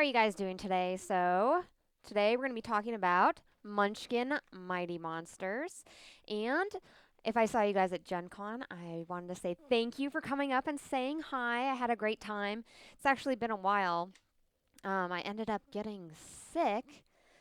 are you guys doing today? So, today we're going to be talking about Munchkin Mighty Monsters. And if I saw you guys at Gen Con, I wanted to say thank you for coming up and saying hi. I had a great time. It's actually been a while. I ended up getting sick,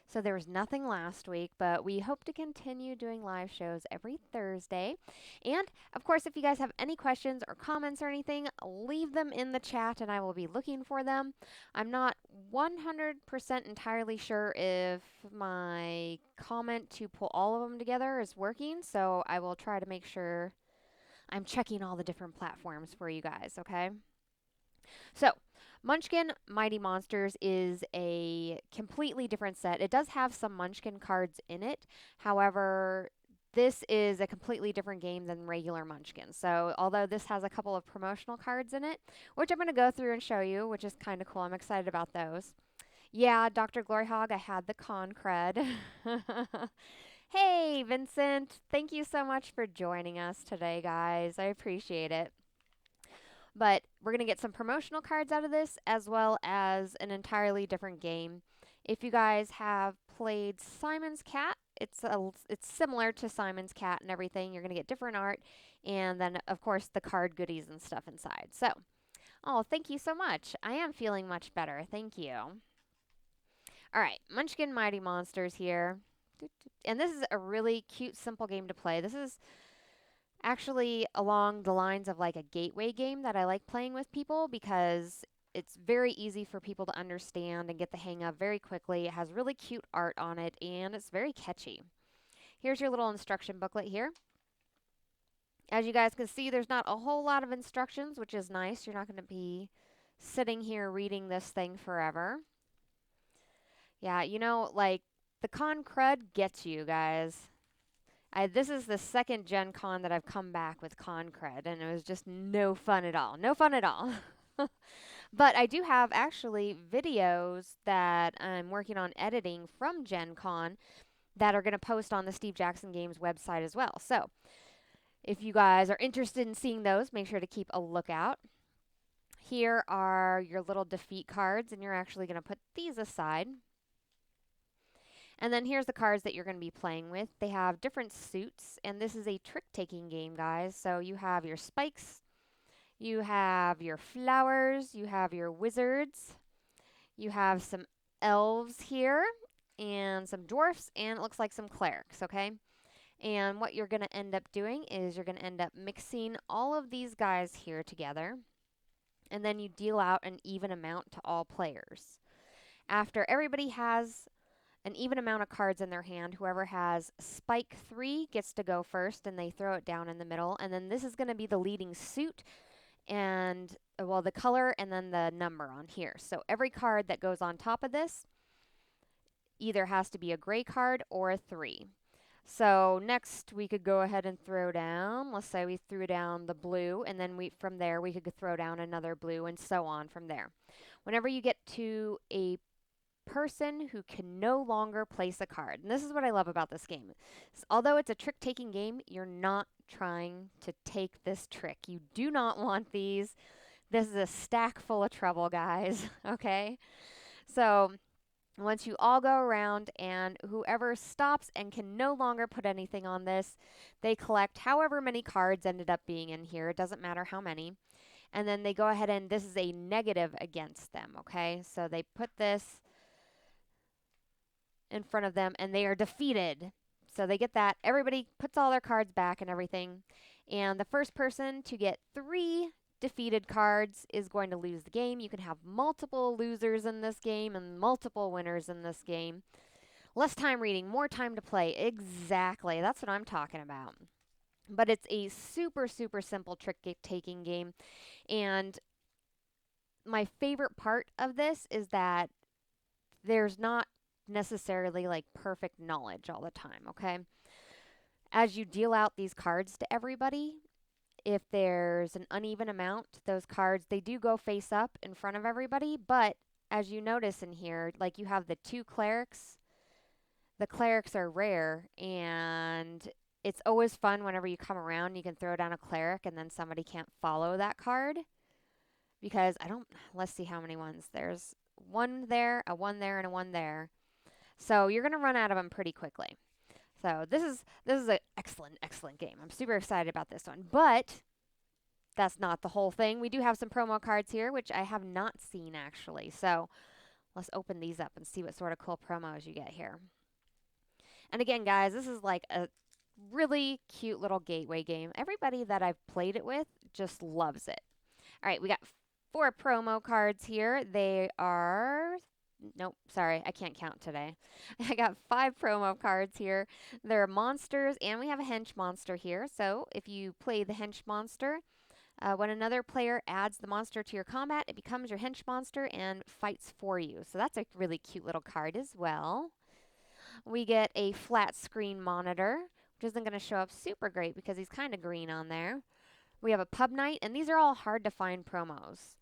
so there was nothing last week, but we hope to continue doing live shows every Thursday. And of course, if you guys have any questions or comments or anything, leave them in the chat and I will be looking for them. I'm not 100% entirely sure if my comment to pull all of them together is working, so I will try to make sure I'm checking all the different platforms for you guys, okay? So, Munchkin Mighty Monsters is a completely different set. It does have some Munchkin cards in it. However, this is a completely different game than regular Munchkin. So, although this has a couple of promotional cards in it, which I'm going to go through and show you, which is kind of cool. I'm excited about those. Yeah, Dr. GloryHoundd, I had the con cred. Hey, Vincent. Thank you so much for joining us today, guys. I appreciate it. But we're going to get some promotional cards out of this as well as an entirely different game. If you guys have played Simon's Cat, it's similar to Simon's Cat and everything. You're going to get different art and then of course the card goodies and stuff inside. So, oh, thank you so much. I am feeling much better. Thank you. All right, Munchkin Mighty Monsters here. And this is a really cute simple game to play. This is actually along the lines of like a gateway game that I like playing with people because it's very easy for people to understand and get the hang of very quickly. It has really cute art on it and it's very catchy. Here's your little instruction booklet here. As you guys can see, there's not a whole lot of instructions, which is nice. You're not going to be sitting here reading this thing forever. Yeah, like the con crud gets you guys. This is the second Gen Con that I've come back with con cred, and it was just no fun at all. No fun at all. But I do have actually videos that I'm working on editing from Gen Con that are going to post on the Steve Jackson Games website as well. So if you guys are interested in seeing those, make sure to keep a lookout. Here are your little defeat cards, and you're actually going to put these aside. And then here's the cards that you're going to be playing with. They have different suits, and this is a trick-taking game, guys. So you have your spikes, you have your flowers, you have your wizards, you have some elves here, and some dwarfs, and it looks like some clerics, okay? And what you're going to end up doing is you're going to end up mixing all of these guys here together, and then you deal out an even amount to all players. After everybody has an even amount of cards in their hand. Whoever has spike 3 gets to go first, and they throw it down in the middle. And then this is going to be the leading suit, and well, the color and then the number on here. So every card that goes on top of this either has to be a gray card or a 3. So next we could go ahead and throw down, let's say we threw down the blue, and then from there we could throw down another blue, and so on from there. Whenever you get to a person who can no longer place a card. And this is what I love about this game. Although it's a trick-taking game, you're not trying to take this trick. You do not want these. This is a stack full of trouble, guys. Okay? So once you all go around and whoever stops and can no longer put anything on this, they collect however many cards ended up being in here. It doesn't matter how many. And then they go ahead and this is a negative against them, okay? So they put this in front of them and they are defeated. So they get that. Everybody puts all their cards back and everything. And the first person to get 3 defeated cards is going to lose the game. You can have multiple losers in this game and multiple winners in this game. Less time reading, more time to play. Exactly. That's what I'm talking about. But it's a super, super simple trick-taking game. And my favorite part of this is that there's not necessarily like perfect knowledge all the time, okay? As you deal out these cards to everybody, if there's an uneven amount, those cards, they do go face up in front of everybody, but as you notice in here, like you have the 2 clerics. The clerics are rare, and it's always fun whenever you come around, you can throw down a cleric and then somebody can't follow that card. Because let's see how many ones. There's one there, a one there, and a one there. So you're going to run out of them pretty quickly. So this is an excellent game. I'm super excited about this one. But that's not the whole thing. We do have some promo cards here, which I have not seen actually. So let's open these up and see what sort of cool promos you get here. And again, guys, this is like a really cute little gateway game. Everybody that I've played it with just loves it. All right, we got 4 promo cards here. They are... Nope, sorry, I can't count today. I got 5 promo cards here. They're monsters, and we have a hench monster here. So if you play the hench monster, when another player adds the monster to your combat, it becomes your hench monster and fights for you. So that's a really cute little card as well. We get a flat screen monitor, which isn't going to show up super great because he's kind of green on there. We have a pub night, and these are all hard to find promos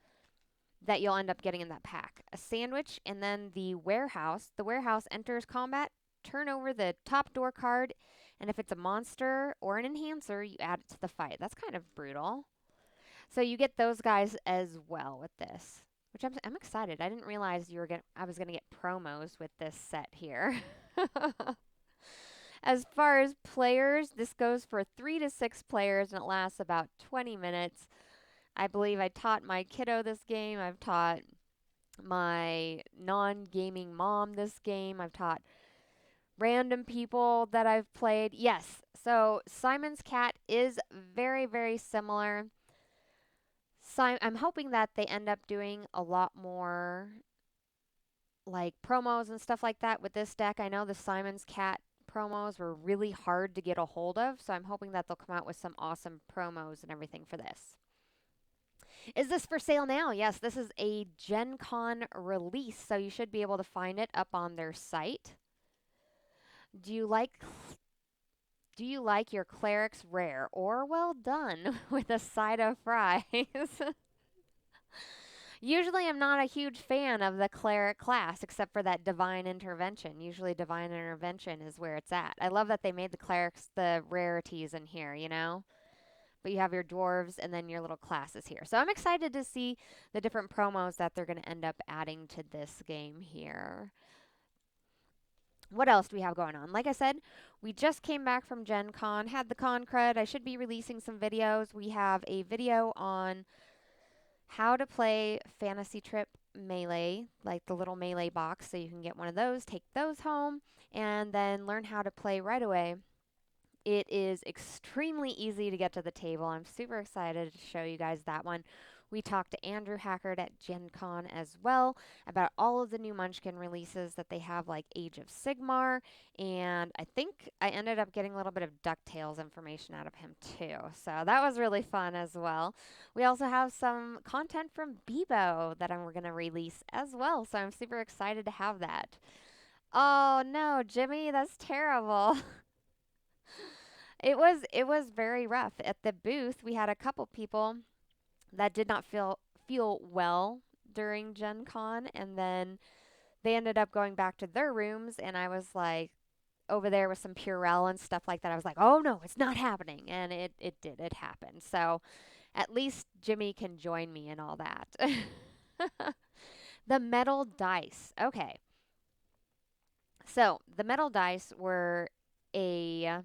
that you'll end up getting in that pack. A sandwich, and then the warehouse. The warehouse enters combat, turn over the top door card, and if it's a monster or an enhancer, you add it to the fight. That's kind of brutal. So you get those guys as well with this, which I'm excited. I didn't realize I was gonna get promos with this set here. As far as players, this goes for 3 to 6 players, and it lasts about 20 minutes. I believe I taught my kiddo this game. I've taught my non-gaming mom this game. I've taught random people that I've played. Yes, so Simon's Cat is very, very similar. I'm hoping that they end up doing a lot more like promos and stuff like that with this deck. I know the Simon's Cat promos were really hard to get a hold of, so I'm hoping that they'll come out with some awesome promos and everything for this. Is this for sale now? Yes, this is a Gen Con release, so you should be able to find it up on their site. Do you like your clerics rare or well done with a side of fries? Usually I'm not a huge fan of the cleric class except for that divine intervention. Usually divine intervention is where it's at. I love that they made the clerics the rarities in here, you know? But you have your dwarves and then your little classes here. So I'm excited to see the different promos that they're going to end up adding to this game here. What else do we have going on? Like I said, we just came back from Gen Con, had the con cred. I should be releasing some videos. We have a video on how to play Fantasy Trip Melee, like the little Melee box, so you can get one of those, take those home, and then learn how to play right away. It is extremely easy to get to the table. I'm super excited to show you guys that one. We talked to Andrew Hackard at Gen Con as well about all of the new Munchkin releases that they have, like Age of Sigmar, and I think I ended up getting a little bit of DuckTales information out of him too. So that was really fun as well. We also have some content from Bebo that we're going to release as well, so I'm super excited to have that. Oh no, Jimmy, that's terrible. It was very rough. At the booth, we had a couple people that did not feel well during Gen Con, and then they ended up going back to their rooms, and I was like over there with some Purell and stuff like that. I was like, "Oh no, it's not happening." And it did. It happened. So, at least Jimmy can join me in all that. The metal dice. Okay. So, the metal dice were a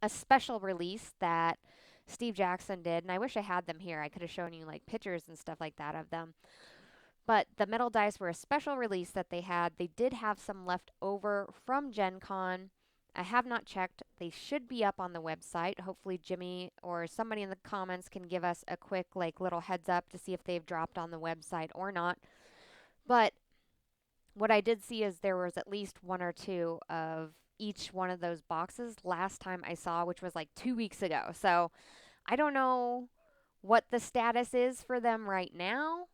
special release that Steve Jackson did, and I wish I had them here. I could have shown you like pictures and stuff like that of them. But the metal dice were a special release that they had. They did have some left over from Gen Con. I have not checked. They should be up on the website. Hopefully Jimmy or somebody in the comments can give us a quick like little heads up to see if they've dropped on the website or not. But what I did see is there was at least 1 or 2 of each one of those boxes last time I saw, which was like 2 weeks ago. So I don't know what the status is for them right now,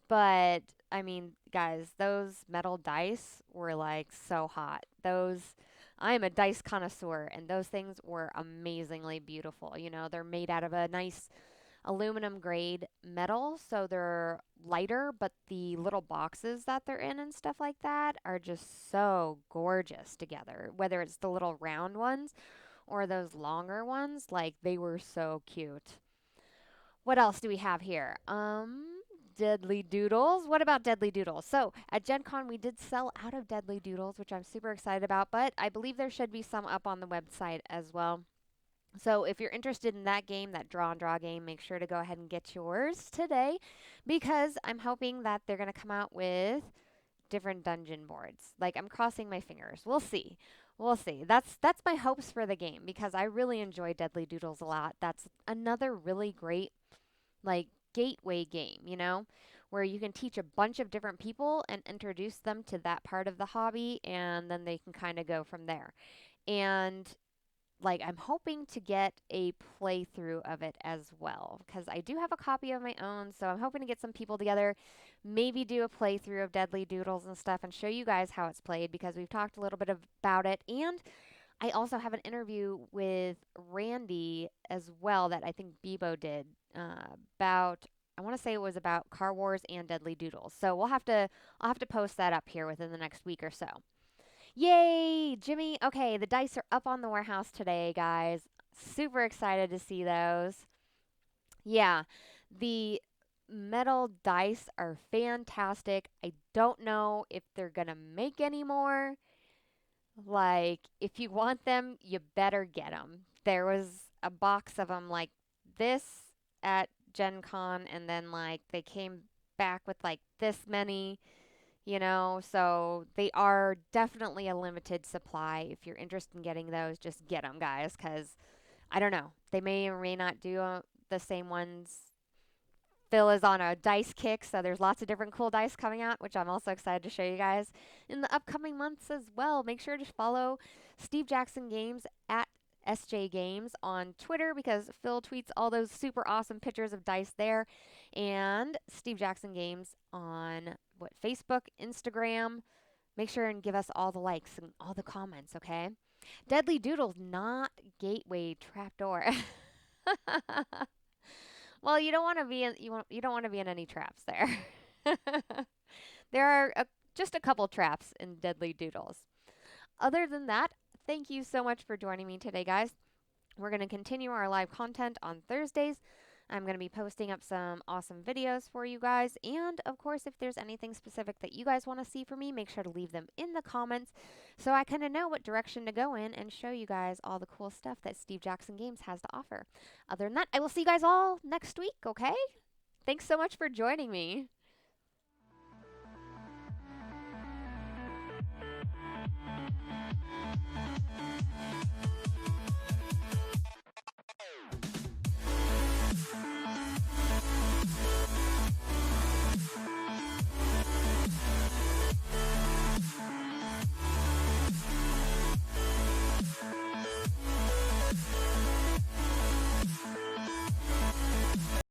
but I mean, guys, those metal dice were like so hot. I am a dice connoisseur, and those things were amazingly beautiful. You know, they're made out of a nice aluminum grade metal, so they're lighter, but the little boxes that they're in and stuff like that are just so gorgeous together. Whether it's the little round ones or those longer ones, like they were so cute. What else do we have here? Deadly Doodles. What about Deadly Doodles? So at Gen Con, we did sell out of Deadly Doodles, which I'm super excited about, but I believe there should be some up on the website as well. So if you're interested in that game, that draw and draw game, make sure to go ahead and get yours today because I'm hoping that they're going to come out with different dungeon boards. Like I'm crossing my fingers. We'll see. We'll see. That's my hopes for the game because I really enjoy Deadly Doodles a lot. That's another really great like gateway game, where you can teach a bunch of different people and introduce them to that part of the hobby and then they can kind of go from there. And like I'm hoping to get a playthrough of it as well because I do have a copy of my own, so I'm hoping to get some people together, maybe do a playthrough of Deadly Doodles and stuff and show you guys how it's played because we've talked a little bit about it. And I also have an interview with Randy as well that I think Bebo did about. I want to say it was about Car Wars and Deadly Doodles. So I'll have to post that up here within the next week or so. Yay, Jimmy. Okay, the dice are up on the warehouse today, guys. Super excited to see those. Yeah, the metal dice are fantastic. I don't know if they're going to make any more. Like, if you want them, you better get them. There was a box of them like this at Gen Con, and then like they came back with like this many, so they are definitely a limited supply. If you're interested in getting those, just get them, guys, because I don't know. They may or may not do the same ones. Phil is on a dice kick, so there's lots of different cool dice coming out, which I'm also excited to show you guys in the upcoming months as well. Make sure to follow Steve Jackson Games at SJ Games on Twitter because Phil tweets all those super awesome pictures of dice there, and Steve Jackson Games on Facebook, Instagram. Make sure and give us all the likes and all the comments, okay? Deadly Doodles, not Gateway Trapdoor. Well, you don't want to be in you don't want to be in any traps there. There are just a couple traps in Deadly Doodles. Other than that, thank you so much for joining me today, guys. We're going to continue our live content on Thursdays. I'm going to be posting up some awesome videos for you guys. And of course, if there's anything specific that you guys want to see from me, make sure to leave them in the comments so I kind of know what direction to go in and show you guys all the cool stuff that Steve Jackson Games has to offer. Other than that, I will see you guys all next week, okay? Thanks so much for joining me.